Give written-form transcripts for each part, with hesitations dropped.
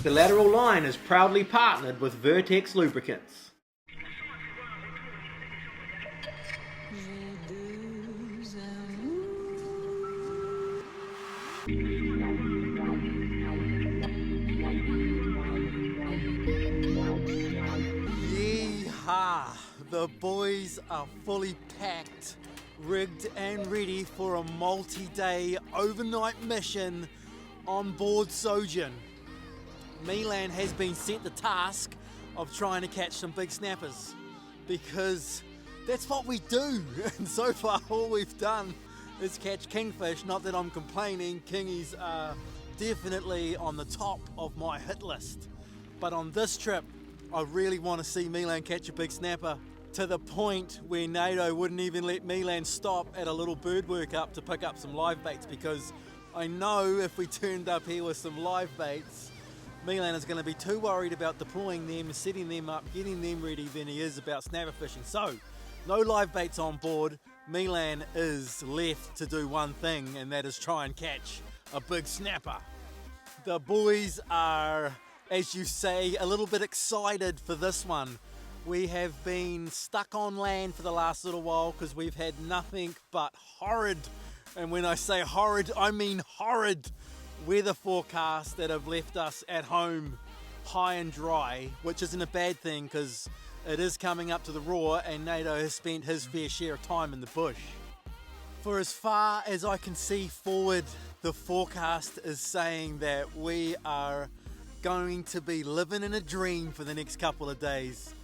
The lateral line is proudly partnered with Vertex Lubricants. Yeehaw! The boys are fully packed, rigged and ready for a multi-day overnight mission on board Sojourn. Milan has been sent the task of trying to catch some big snappers because that's what we do, and so far all we've done is catch kingfish. Not that I'm complaining, kingies are definitely on the top of my hit list, but on this trip I really want to see Milan catch a big snapper, to the point where Nato wouldn't even let Milan stop at a little bird workup to pick up some live baits, because I know if we turned up here with some live baits, Milan is going to be too worried about deploying them, setting them up, getting them ready than he is about snapper fishing. So, no live baits on board. Milan is left to do one thing, and that is try and catch a big snapper. The boys are, as you say, a little bit excited for this one. We have been stuck on land for the last little while because we've had nothing but horrid, and when I say horrid, I mean horrid, weather forecasts that have left us at home high and dry, which isn't a bad thing because it is coming up to the raw, and Nato has spent his fair share of time in the bush. For as far as I can see forward, the forecast is saying that we are going to be living in a dream for the next couple of days.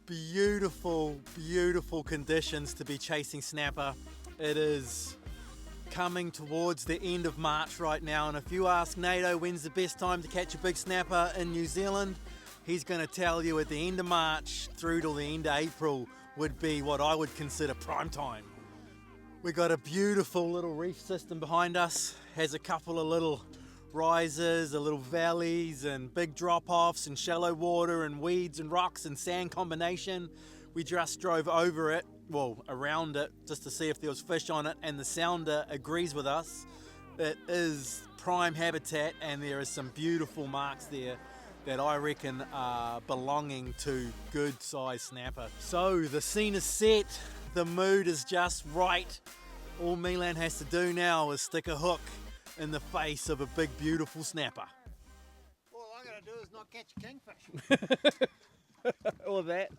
Beautiful, beautiful conditions to be chasing snapper. It is coming towards the end of March right now, and if you ask Nato when's the best time to catch a big snapper in New Zealand, he's going to tell you at the end of March through till the end of April would be what I would consider prime time. We've got a beautiful little reef system behind us, has a couple of little rises, a little valleys and big drop-offs and shallow water and weeds and rocks and sand combination. We just drove over it, well, around it, just to see if there was fish on it, and the sounder agrees with us. It is prime habitat, and there are some beautiful marks there that I reckon are belonging to good size snapper. So the scene is set, the mood is just right. All Milan has to do now is stick a hook in the face of a big beautiful snapper. All I gotta do is not catch a kingfish. Or that.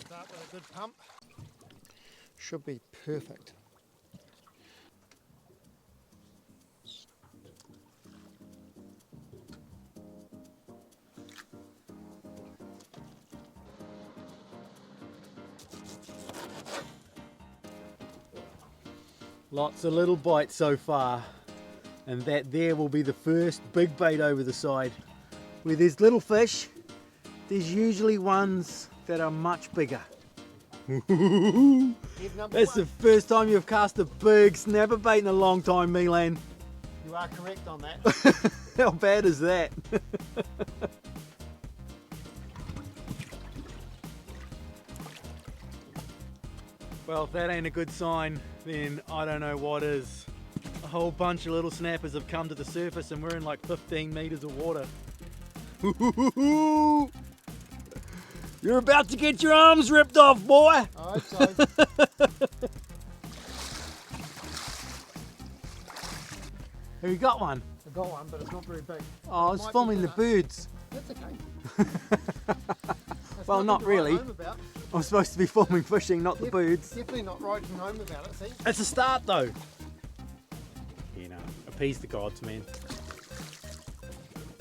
Start with a good pump. Should be perfect. Lots of little bites so far, and that there will be the first big bait over the side. Where there's little fish, there's usually ones that are much bigger. That's the first time you've cast a big snapper bait in a long time, Milan. You are correct on that. How bad is that? Well, if that ain't a good sign, then I don't know what is. A whole bunch of little snappers have come to the surface and we're in like 15 meters of water. You're about to get your arms ripped off, boy! I hope so. Have you got one? I got one, but it's not very big. Oh, I was filming the birds. That's okay. Well, not really. About. I'm supposed to be filming fishing, not the birds. Definitely not writing home about it, see? It's a start though. You know, appease the gods, man.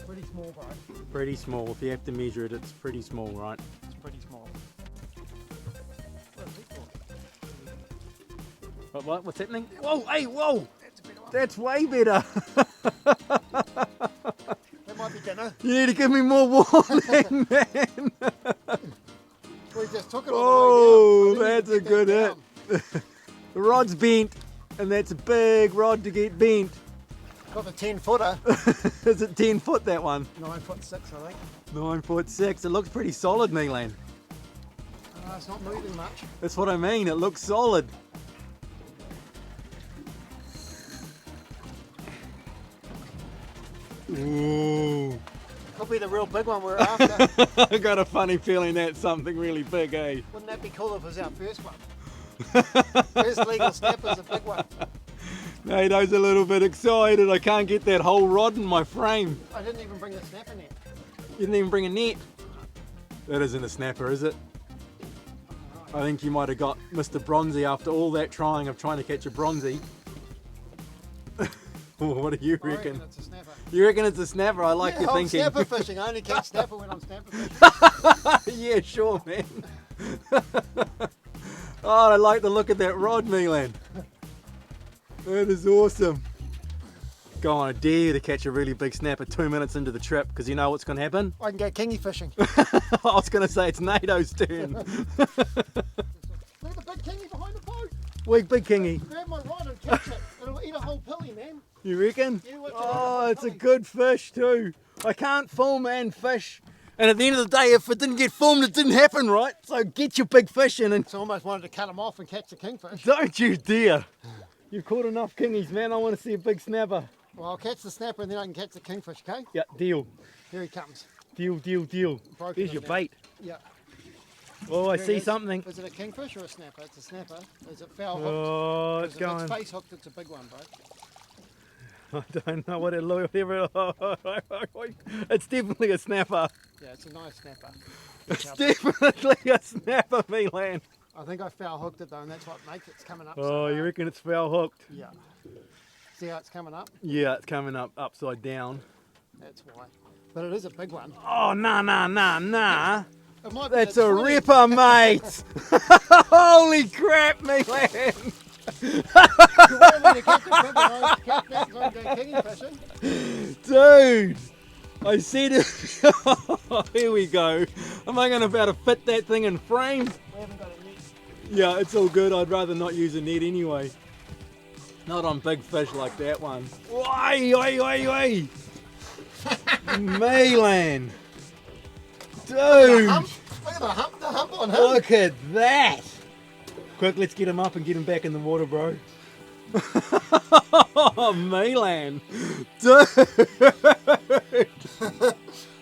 Pretty small, bro. Pretty small. If you have to measure it, it's pretty small, right? It's pretty small. What? What's happening? Whoa, hey, whoa! That's a better one. That's way better. That might be dinner. You need to give me more warning, man. We just took it Oh, all the way down. that's a good hit. The rod's bent, and that's a big rod to get bent. Got the 10-footer. Is it 10 foot, that one? 9'6", I think. 9'6". It looks pretty solid, Milan. It's not moving much. That's what I mean, it looks solid. Ooh. Could be the real big one we're after. I got a funny feeling that's something really big, eh? Wouldn't that be cool if it was our first one? First legal snapper's a big one. Nato's a little bit excited. I can't get that whole rod in my frame. I didn't even bring the snapper net. You didn't even bring a net. That isn't a snapper, is it? I think you might have got Mr. Bronzy after all that trying of trying to catch a bronzy. What do you I reckon? reckon it's a snapper. You reckon it's a snapper? I like your I'm thinking. snapper fishing. I only catch snapper when I'm snapper fishing. Yeah, sure, man. Oh, I like the look of that rod, Milan. That is awesome. Go on, I dare you to catch a really big snapper 2 minutes into the trip, because you know what's going to happen? I can go kingy fishing. I was going to say it's Nato's turn. Look at the big kingy behind the boat. Big kingy. Grab my rod and catch it. It'll eat a whole pilly, man. You reckon? Yeah, watch it. Oh, it's a good fish too. I can't film and fish. And at the end of the day, if it didn't get filmed, it didn't happen, right? So get your big fish in and So I almost wanted to cut them off and catch the kingfish. don't you dare. You've caught enough kingies, man. I want to see a big snapper. Well, I'll catch the snapper and then I can catch the kingfish, okay? Yeah, deal. Here he comes. Deal. Broken There's him your now. bait. Yeah. Oh, I There it see is. something. Is it a kingfish or a snapper? It's a snapper. Is it foul hooked? Oh, it's If going. it's face hooked, it's a big one, bro. I don't know what it looks like. It's definitely a snapper. Yeah, it's a nice snapper. It's definitely a snapper, Milan. I think I foul hooked it though, and that's what makes it coming up. Oh, so you hard. reckon it's foul hooked? Yeah. See how it's coming up? Yeah, it's coming up upside down. That's why. But it is a big one. Oh, nah. It might be That's the a 20. ripper, mate. Holy crap, Milan. You wanted me to catch it quick, and I catch that 'cause I'm going kingy fishing. Dude, I said it. Here we go. Am I going to be able to fit that thing in frame? We haven't got a net. Yeah, it's all good. I'd rather not use a net anyway. Not on big fish like that one. Oi. Milan. Dude, Look at the hump on him. look at that. Quick, let's get him up and get him back in the water, bro. Oh, Milan. Dude.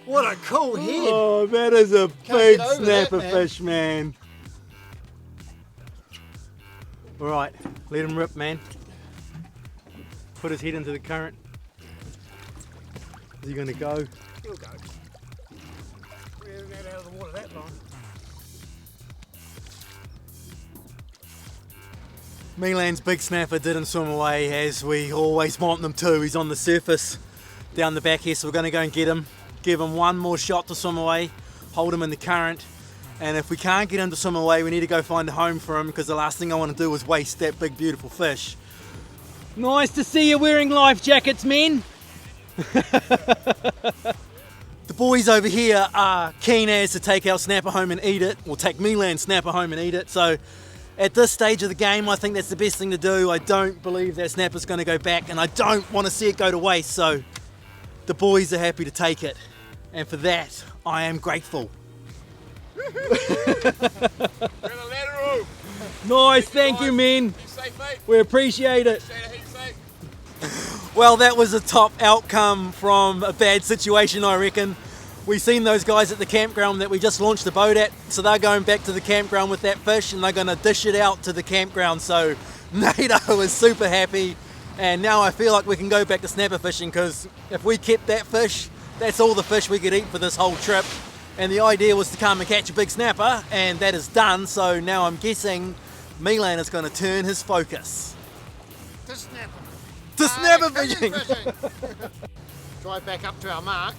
What a cool head. Oh, that is a Can't big get over snapper that, man. fish, man. All right, let him rip, man. Put his head into the current. Is he gonna go? He'll go. We haven't had out of the water that long. Milan's big snapper didn't swim away as we always want them to. He's on the surface down the back here, so we're going to go and get him. Give him one more shot to swim away, hold him in the current, and if we can't get him to swim away, we need to go find a home for him, because the last thing I want to do is waste that big beautiful fish. Nice to see you wearing life jackets, men. The boys over here are keen as to take our snapper home and eat it, or take Milan's snapper home and eat it, so at this stage of the game, I think that's the best thing to do. I don't believe that snapper's going to go back, and I don't want to see it go to waste, so the boys are happy to take it, and for that, I am grateful. Nice, thank you, men. We appreciate it. Well, that was a top outcome from a bad situation, I reckon. We've seen those guys at the campground that we just launched the boat at, so they're going back to the campground with that fish and they're going to dish it out to the campground. So Nato is super happy, and now I feel like we can go back to snapper fishing, because if we kept that fish, that's all the fish we could eat for this whole trip. And the idea was to come and catch a big snapper, and that is done. So now I'm guessing Milan is going to turn his focus To snapper. to snapper Kingy fishing. Drive back up to our mark.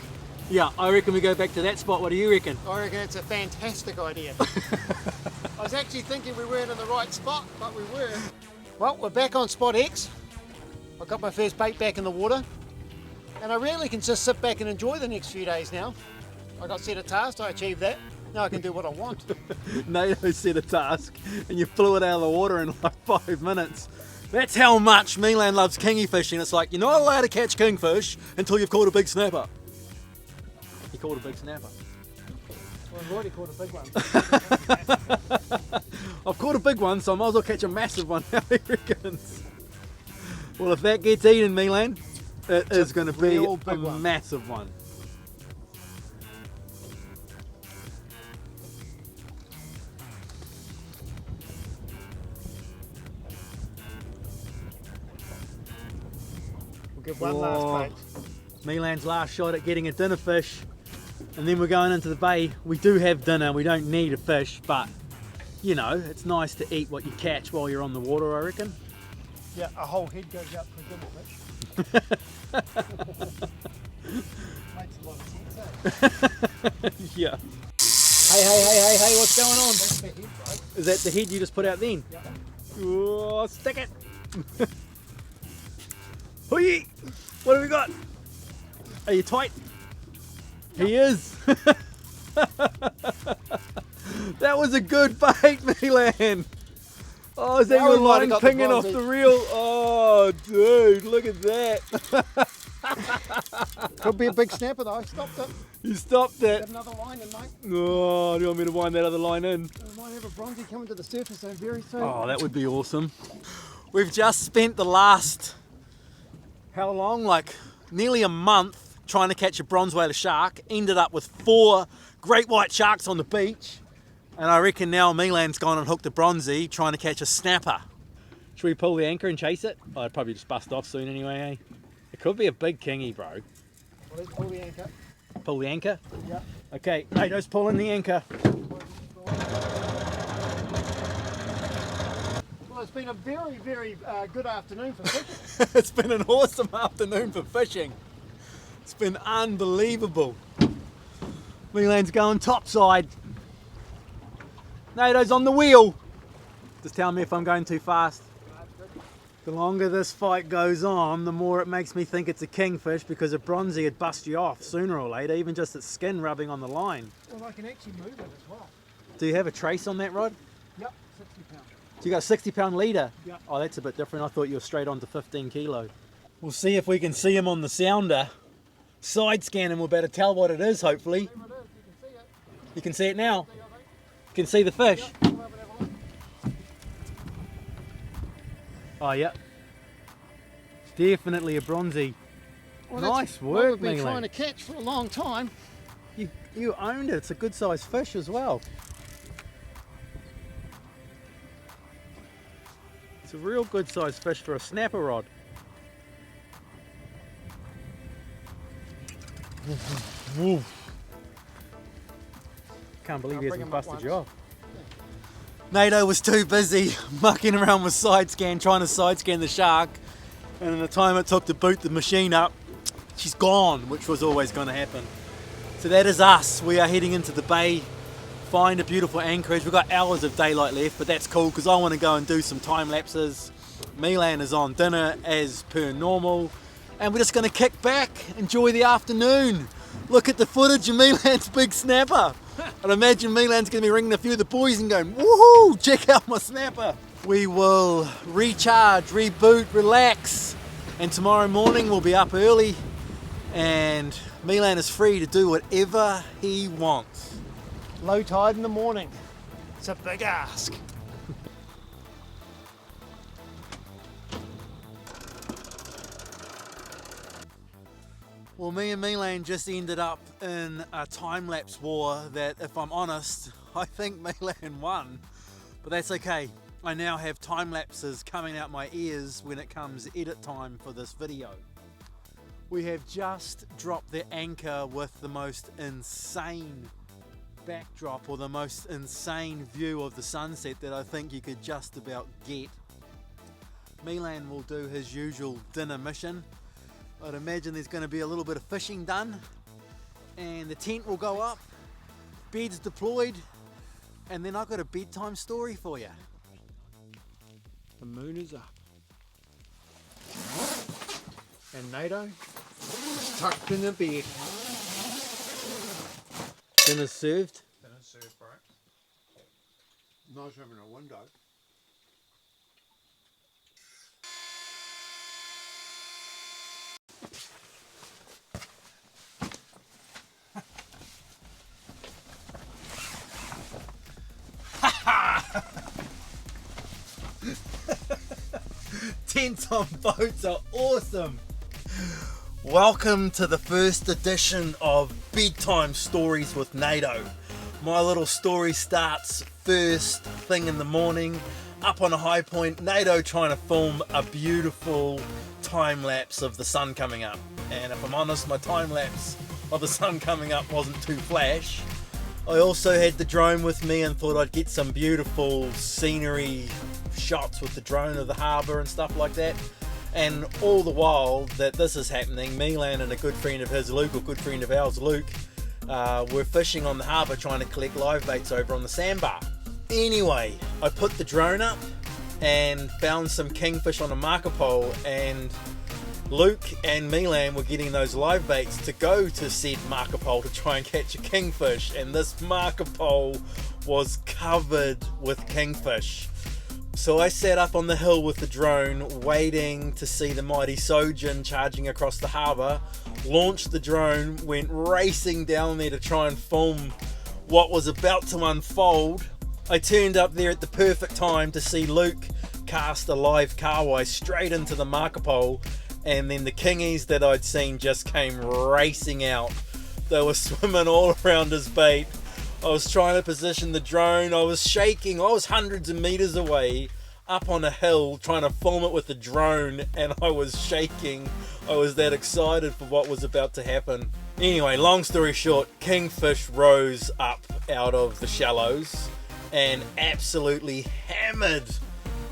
Yeah, I reckon we go back to that spot. What do you reckon? I reckon it's a fantastic idea. I was actually thinking we weren't in the right spot, but we were. Well, we're back on spot X. I got my first bait back in the water, and I really can just sit back and enjoy the next few days now. I got set a task, I achieved that. Now I can do what I want. Nato set a task and you flew it out of the water in like 5 minutes. That's how much Milan loves kingy fishing. It's like, you're not allowed to catch kingfish until you've caught a big snapper. He caught a big snapper. Well, I've already caught a big one. I've caught a big one, so I might as well catch a massive one now, he reckons. Well, if that gets eaten, Milan, It is going to be real a big one. massive one. We'll give one Whoa. last bait. Milan's last shot at getting a dinner fish, and then we're going into the bay. We do have dinner, we don't need a fish, but you know, it's nice to eat what you catch while you're on the water, I reckon. Yeah, a whole head goes up for dinner fish. Makes a lot of sense, eh? Yeah. Hey, what's going on? That's the head, right? Is that the head you just put out then? Yeah. Oh, stick it! Hoi! What have we got? Are you tight? He is! That was a good bait, Milan! Oh, is that Now your we might have line got the pinging off bronzy. the reel? Oh, dude, look at that! Could be a big snapper though. Stopped it. You stopped Got it! another line in, mate. Oh, do you want me to wind that other line in? We might have a bronzy coming to the surface though very soon. Oh, that would be awesome. We've just spent the last, how long? Like nearly a month trying to catch a bronze whaler shark. Ended up with 4 great white sharks on the beach. And I reckon now Milan's gone and hooked a bronzy trying to catch a snapper. Should we pull the anchor and chase it? Oh, it'd probably just bust off soon anyway, eh? It could be a big kingy, bro. Well, let's pull the anchor. Pull the anchor? Yeah. Okay, Nato's pulling the anchor. Well, it's been a very, very good afternoon for fishing. It's been an awesome afternoon for fishing. It's been unbelievable. Milan's going topside. Nato's on the wheel. Just tell me if I'm going too fast. The longer this fight goes on, the more it makes me think it's a kingfish, because a bronzy would bust you off sooner or later, even just its skin rubbing on the line. Well, I can actually move it as well. Do you have a trace on that rod? Yep, 60 pounds. So you got a 60-pound leader? Yeah. Oh, that's a bit different. I thought you were straight on to 15 kilo. We'll see if we can see him on the sounder. Side scan and we'll better tell what it is, hopefully. There it is, you can see it. You can see it now. See, I think. You can see the fish. Yep, we'll have a look. Oh, yep. Definitely a bronzy. Well, Nice that's what work, we've been Milan. trying to catch for a long time. You owned it. It's a good sized fish as well. It's a real good sized fish for a snapper rod. Can't believe I'll he bring hasn't him up busted once. you off. Nato was too busy mucking around with side scan, trying to side scan the shark. And in the time it took to boot the machine up, she's gone, which was always going to happen. So that is us. We are heading into the bay, find a beautiful anchorage. We've got hours of daylight left, but that's cool because I want to go and do some time lapses. Milan is on dinner as per normal, and we're just going to kick back, enjoy the afternoon. Look at the footage of Milan's big snapper. I'd imagine Milan's going to be ringing a few of the boys and going, woohoo, check out my snapper. We will recharge, reboot, relax, and tomorrow morning we'll be up early and Milan is free to do whatever he wants. Low tide in the morning. It's a big ask. Well, me and Milan just ended up in a time-lapse war that, if I'm honest, I think Milan won. But that's okay. I now have time-lapses coming out my ears when it comes edit time for this video. We have just dropped the anchor with the most insane backdrop, or the most insane view of the sunset that I think you could just about get. Milan will do his usual dinner mission. I'd imagine there's going to be a little bit of fishing done, and the tent will go up, beds deployed, and then I've got a bedtime story for you. The moon is up. And Nato tucked in the bed. Dinner's served. Dinner's served, bro. Nice having a window. Tents on boats are awesome. Welcome to the first edition of Bedtime Stories with Nato. My little story starts first thing in the morning, up on a high point, Nato trying to film a beautiful time lapse of the sun coming up. And if I'm honest, my time lapse of the sun coming up wasn't too flash. I also had the drone with me and thought I'd get some beautiful scenery shots with the drone of the harbour and stuff like that. And all the while that this is happening, Milan and a good friend of his, Luke, or good friend of ours, Luke, were fishing on the harbour trying to collect live baits over on the sandbar. Anyway, I put the drone up and found some kingfish on a marker pole, and Luke and Milan were getting those live baits to go to said marker pole to try and catch a kingfish, and this marker pole was covered with kingfish. So I sat up on the hill with the drone waiting to see the mighty Sojin charging across the harbour, launched the drone, went racing down there to try and film what was about to unfold. I turned up there at the perfect time to see Luke cast a live kahawai straight into the marker pole, and then the kingies that I'd seen just came racing out. They were swimming all around his bait. I was trying to position the drone, I was shaking, I was hundreds of meters away up on a hill trying to film it with the drone, and I was shaking. I was that excited for what was about to happen. Anyway, long story short, kingfish rose up out of the shallows and absolutely hammered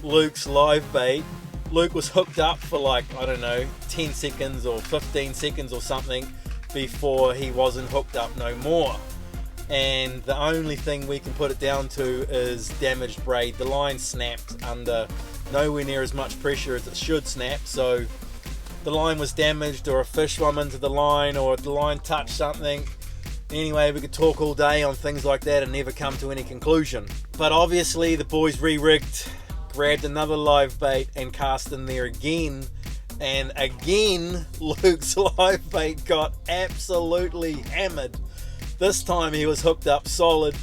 Luke's live bait. Luke was hooked up for like, I don't know, 10 seconds or 15 seconds or something before he wasn't hooked up no more. And the only thing we can put it down to is damaged braid. The line snapped under nowhere near as much pressure as it should snap, so the line was damaged, or a fish swam into the line, or the line touched something. Anyway, we could talk all day on things like that and never come to any conclusion. But obviously the boys re-rigged, grabbed another live bait and cast in there again, and again Luke's live bait got absolutely hammered. This time he was hooked up solid.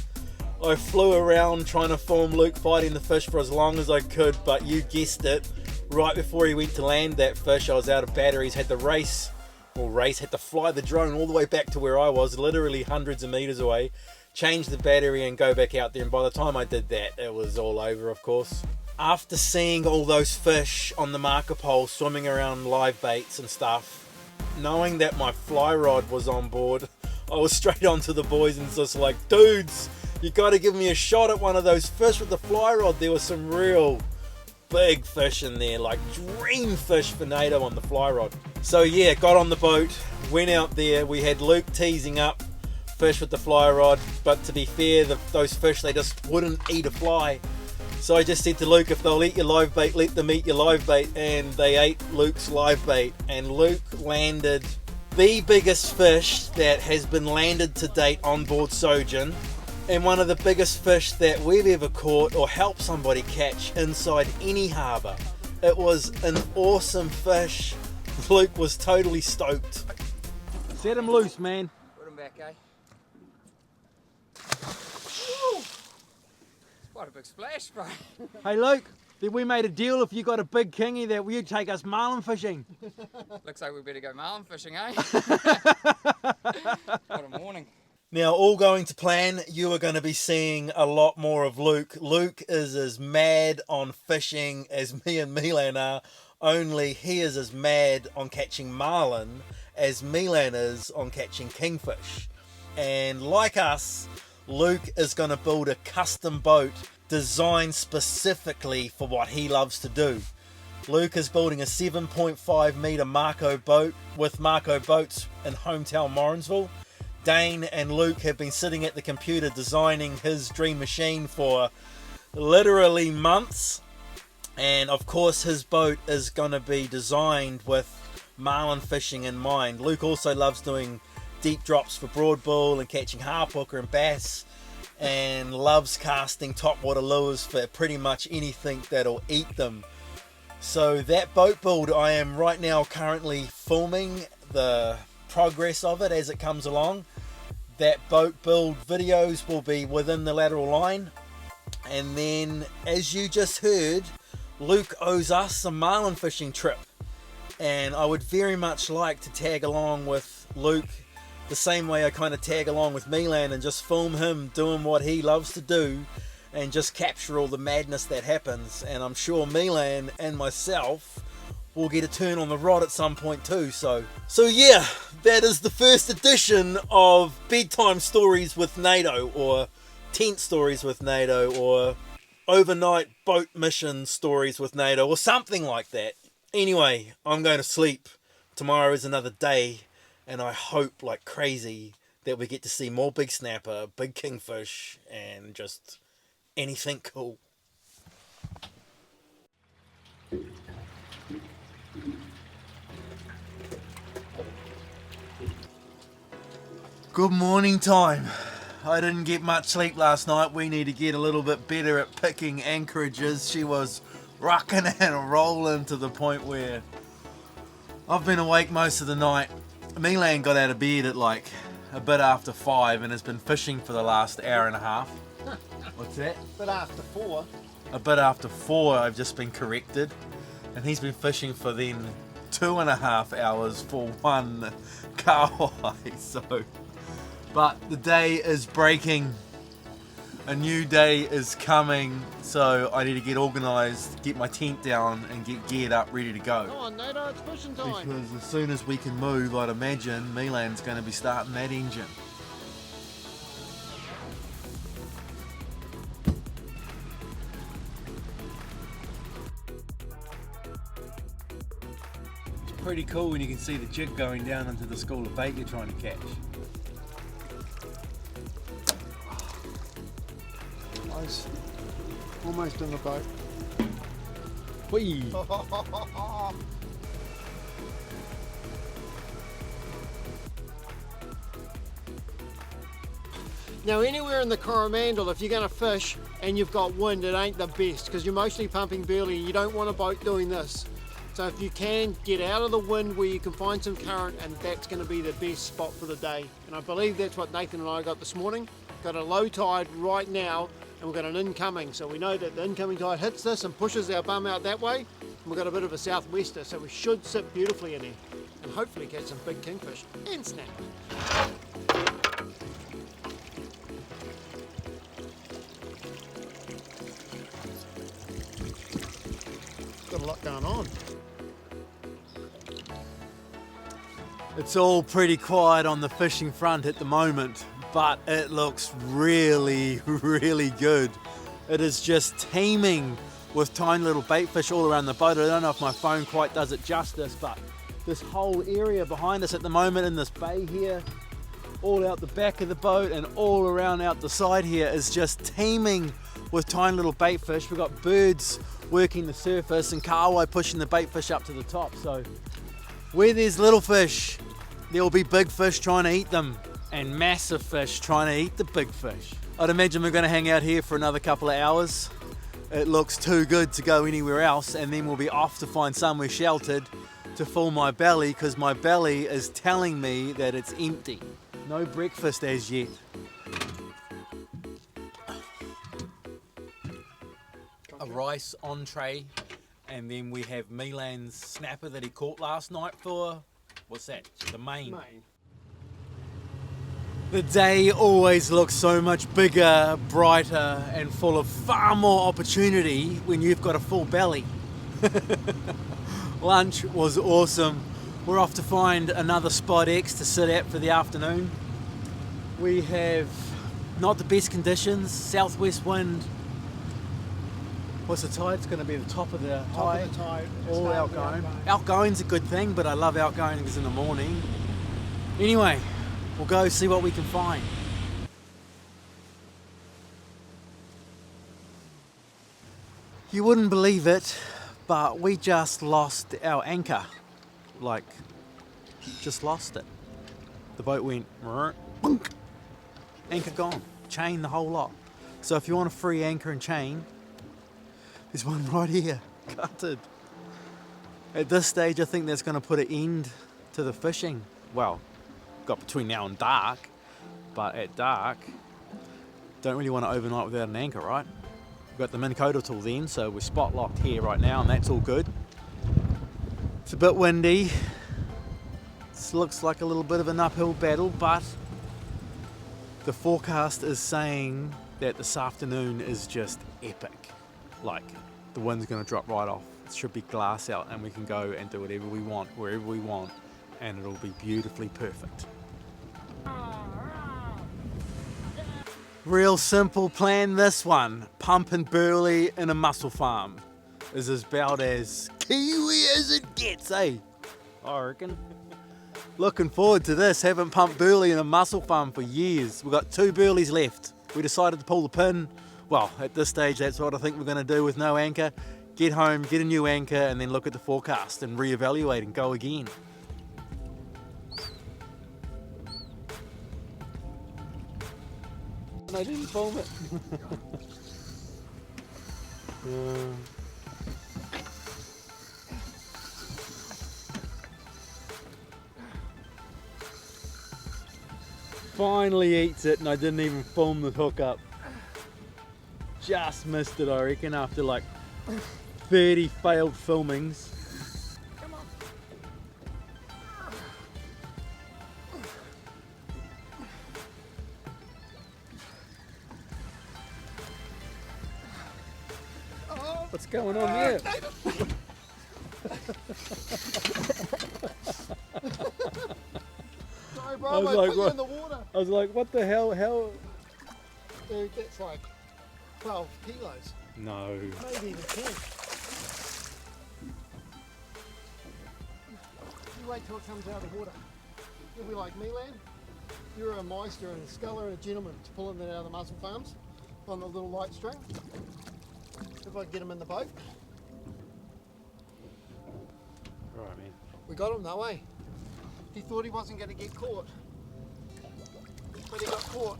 I flew around trying to film Luke fighting the fish for as long as I could, but you guessed it, right before he went to land that fish, I was out of batteries, had to had to fly the drone all the way back to where I was, literally hundreds of meters away, change the battery and go back out there, and by the time I did that, it was all over, of course. After seeing all those fish on the marker pole swimming around live baits and stuff, knowing that my fly rod was on board, I was straight on to the boys and just like, dudes, you got to give me a shot at one of those fish with the fly rod. There was some real big fish in there, like dream fish for Nato on the fly rod. So yeah, got on the boat, went out there. We had Luke teasing up fish with the fly rod, but to be fair, those fish, they just wouldn't eat a fly. So I just said to Luke, if they'll eat your live bait, let them eat your live bait, and they ate Luke's live bait, and Luke landed the biggest fish that has been landed to date on board Sojin, and one of the biggest fish that we've ever caught or helped somebody catch inside any harbour. It was an awesome fish. Luke was totally stoked. Set him loose, man. Put him back, eh? Woo! Quite a big splash, bro. Hey Luke, then we made a deal, if you got a big kingy that you take us marlin fishing. Looks like we better go marlin fishing, eh? What a morning. Now, all going to plan, you are going to be seeing a lot more of Luke. Luke is as mad on fishing as me and Milan are, only he is as mad on catching marlin as Milan is on catching kingfish. And like us, Luke is going to build a custom boat designed specifically for what he loves to do. Luke is building a 7.5 metre Marco boat with Marco Boats in hometown Morrinsville. Dane and Luke have been sitting at the computer designing his dream machine for literally months, and of course his boat is going to be designed with marlin fishing in mind. Luke also loves doing deep drops for broadbill and catching harpooker and bass, and loves casting topwater lures for pretty much anything that'll eat them. So that boat build, I am right now currently filming the progress of it as it comes along. That boat build videos will be within the lateral line, and then as you just heard, Luke owes us a marlin fishing trip. and I would very much like to tag along with Luke the same way I kind of tag along with Milan and just film him doing what he loves to do and just capture all the madness that happens. And I'm sure Milan and myself will get a turn on the rod at some point too. So yeah, that is the first edition of Bedtime Stories with Nato, or Tent Stories with Nato, or Overnight Boat Mission Stories with Nato, or something like that. Anyway, I'm going to sleep. Tomorrow is another day, and I hope like crazy that we get to see more big snapper, big kingfish, and just anything cool. Good morning time. I didn't get much sleep last night. We need to get a little bit better at picking anchorages. She was rocking and rolling to the point where I've been awake most of the night. Milan got out of bed at like a bit after 5 and has been fishing for the last hour and a half. What's that? But after 4. A bit after 4, I've just been corrected. And he's been fishing for then 2.5 hours for one kahawai. So, but the day is breaking. A new day is coming, so I need to get organised, get my tent down and get geared up, ready to go. Come on, Nato, it's fishing time. Because as soon as we can move, I'd imagine Milan's going to be starting that engine. It's pretty cool when you can see the jig going down into the school of bait you're trying to catch. Almost in the boat. Whee! Now anywhere in the Coromandel, if you're going to fish and you've got wind, it ain't the best because you're mostly pumping burley and you don't want a boat doing this. So if you can, get out of the wind where you can find some current, and that's going to be the best spot for the day. And I believe that's what Nathan and I got this morning. Got a low tide right now and we've got an incoming. So we know that the incoming tide hits this and pushes our bum out that way. And we've got a bit of a southwester, so we should sit beautifully in there and hopefully catch some big kingfish and snapper. Got a lot going on. It's all pretty quiet on the fishing front at the moment, but it looks really, really good. It is just teeming with tiny little bait fish all around the boat. I don't know if my phone quite does it justice, but this whole area behind us at the moment in this bay here, all out the back of the boat and all around out the side here, is just teeming with tiny little bait fish. We've got birds working the surface and kahawai pushing the bait fish up to the top. So where there's little fish, there will be big fish trying to eat them, and massive fish trying to eat the big fish. I'd imagine we're going to hang out here for another couple of hours. It looks too good to go anywhere else, and then we'll be off to find somewhere sheltered to fill my belly, because my belly is telling me that it's empty. No breakfast as yet. A rice entree, and then we have Milan's snapper that he caught last night for, what's that? The main. The day always looks so much bigger, brighter, and full of far more opportunity when you've got a full belly. Lunch was awesome. We're off to find another spot X to sit at for the afternoon. We have not the best conditions, southwest wind. What's the tide? It's going to be the top of the tide. All outgoing. Outgoing's a good thing, but I love outgoing because in the morning. Anyway, we'll go see what we can find. You wouldn't believe it, but we just lost our anchor. Like, just lost it. The boat went, boink, anchor gone, chain, the whole lot. So if you want a free anchor and chain, there's one right here, gutted. At this stage, I think that's going to put an end to the fishing. Well, got between now and dark, but at dark, don't really want to overnight without an anchor, right? We've got the Minn Kota till then, so we're spot locked here right now, and that's all good. It's a bit windy. This looks like a little bit of an uphill battle, but the forecast is saying that this afternoon is just epic. Like, the wind's gonna drop right off. It should be glass out and we can go and do whatever we want, wherever we want, and it'll be beautifully perfect. Real simple plan, this one. Pump and burley in a mussel farm is about as Kiwi as it gets, eh? I reckon. Looking forward to this. Haven't pumped burley in a mussel farm for years. We've got 2 burleys left. We decided to pull the pin. Well, at this stage, that's what I think we're going to do with no anchor. Get home, get a new anchor, and then look at the forecast and reevaluate and go again. I didn't film it. Finally eats it, and I didn't even film the hookup. Just missed it, I reckon, after like 30 failed filmings. Come on. What's going on here? Sorry, bro, I was I like, put you what? in the water. I was like, what the hell? Dude, that's like 12 kilos. No. Maybe even 10. You wait till it comes out of the water. You'll be like Milan. You're a meister and a sculler and a gentleman to pulling that out of the mussel farms on the little light string. If I get him in the boat. Alright, man. We got him though, eh? He thought he wasn't going to get caught. But he got caught.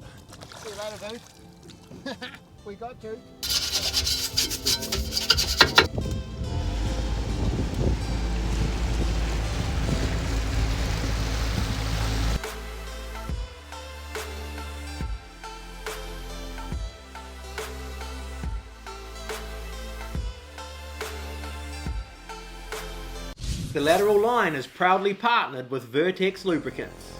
See you later, dude. We got you. The lateral line is proudly partnered with Vertex Lubricants.